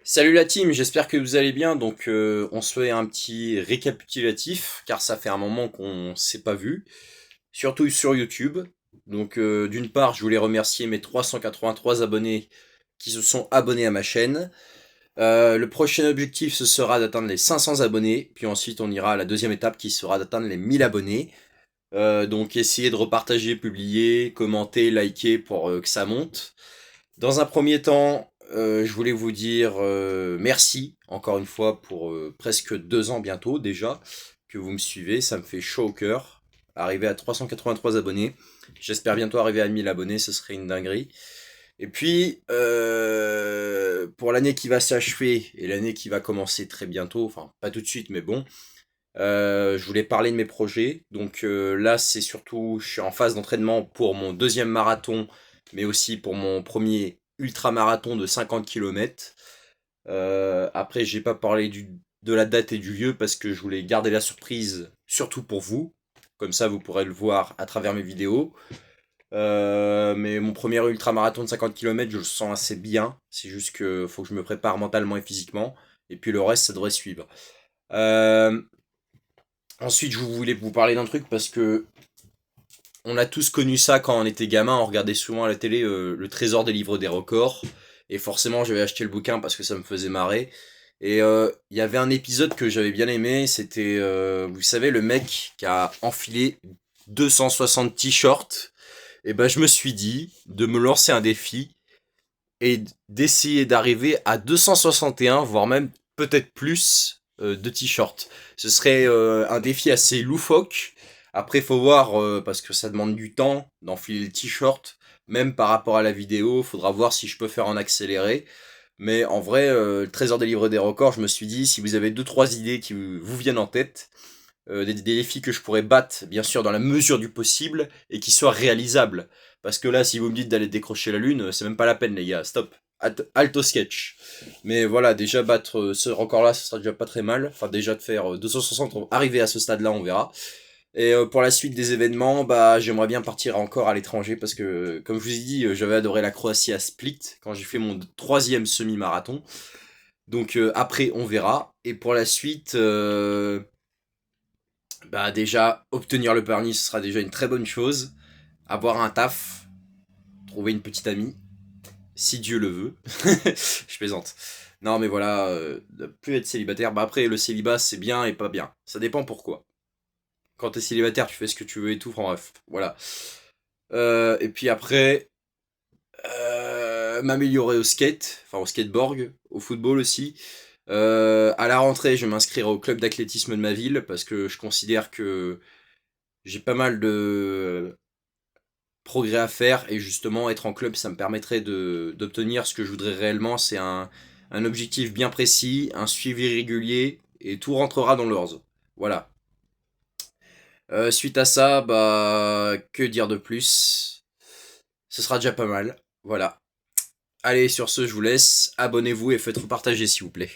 Salut la team, j'espère que vous allez bien. Donc on se fait un petit récapitulatif car ça fait un moment qu'on s'est pas vu, surtout sur YouTube. Donc d'une part, je voulais remercier mes 383 abonnés qui se sont abonnés à ma chaîne. Le prochain objectif ce sera d'atteindre les 500 abonnés, puis ensuite on ira à la deuxième étape qui sera d'atteindre les 1000 abonnés. Donc essayez de repartager, publier, commenter, liker pour que ça monte. Dans un premier temps, je voulais vous dire merci encore une fois pour presque 2 ans bientôt déjà que vous me suivez, ça me fait chaud au cœur. Arriver à 383 abonnés, j'espère bientôt arriver à 1000 abonnés, ce serait une dinguerie. Et puis pour l'année qui va s'achever et l'année qui va commencer très bientôt, enfin pas tout de suite mais bon, je voulais parler de mes projets. Donc là c'est surtout, je suis en phase d'entraînement pour mon deuxième marathon mais aussi pour mon premier ultramarathon de 50 km. Après, j'ai pas parlé de la date et du lieu parce que je voulais garder la surprise, surtout pour vous. Comme ça, vous pourrez le voir à travers mes vidéos. Mais mon premier ultramarathon de 50 km, je le sens assez bien. C'est juste que faut que je me prépare mentalement et physiquement. Et puis le reste, ça devrait suivre. Euh, Ensuite, je voulais vous parler d'un truc parce que on a tous connu ça quand on était gamin, on regardait souvent à la télé le trésor des livres des records. Et forcément, j'avais acheté le bouquin parce que ça me faisait marrer. Et il y avait un épisode que j'avais bien aimé, c'était, vous savez, le mec qui a enfilé 260 t-shirts. Et ben, je me suis dit de me lancer un défi et d'essayer d'arriver à 261, voire même peut-être plus de t-shirts. Ce serait un défi assez loufoque. Après, faut voir, parce que ça demande du temps d'enfiler le t-shirt. Même par rapport à la vidéo, faudra voir si je peux faire en accéléré. Mais en vrai, le trésor des livres des records, je me suis dit, si vous avez deux trois idées qui vous viennent en tête, des défis que je pourrais battre, bien sûr, dans la mesure du possible, et qui soient réalisables. Parce que là, si vous me dites d'aller décrocher la lune, c'est même pas la peine, les gars, stop. Alto sketch. Mais voilà, déjà battre ce record-là, ce sera déjà pas très mal. Enfin, déjà de faire 260, arriver à ce stade-là, on verra. Et pour la suite des événements, bah j'aimerais bien partir encore à l'étranger parce que, comme je vous ai dit, j'avais adoré la Croatie à Split quand j'ai fait mon troisième semi-marathon. Donc après, on verra. Et pour la suite, bah déjà, obtenir le permis, ce sera déjà une très bonne chose. Avoir un taf, trouver une petite amie, si Dieu le veut. Je plaisante. Non mais voilà, ne plus être célibataire. Bah après, le célibat, c'est bien et pas bien. Ça dépend pourquoi. Quand t'es célibataire, tu fais ce que tu veux et tout. Enfin bref, voilà. Et puis après, m'améliorer au skate, enfin au skateboard, au football aussi. À la rentrée, je vais m'inscrire au club d'athlétisme de ma ville parce que je considère que j'ai pas mal de progrès à faire et justement être en club, ça me permettrait d'obtenir ce que je voudrais réellement. C'est un objectif bien précis, un suivi régulier et tout rentrera dans l'ordre. Voilà. Suite à ça, bah que dire de plus? Ce sera déjà pas mal. Voilà. Allez, sur ce, je vous laisse. Abonnez-vous et faites repartager s'il vous plaît.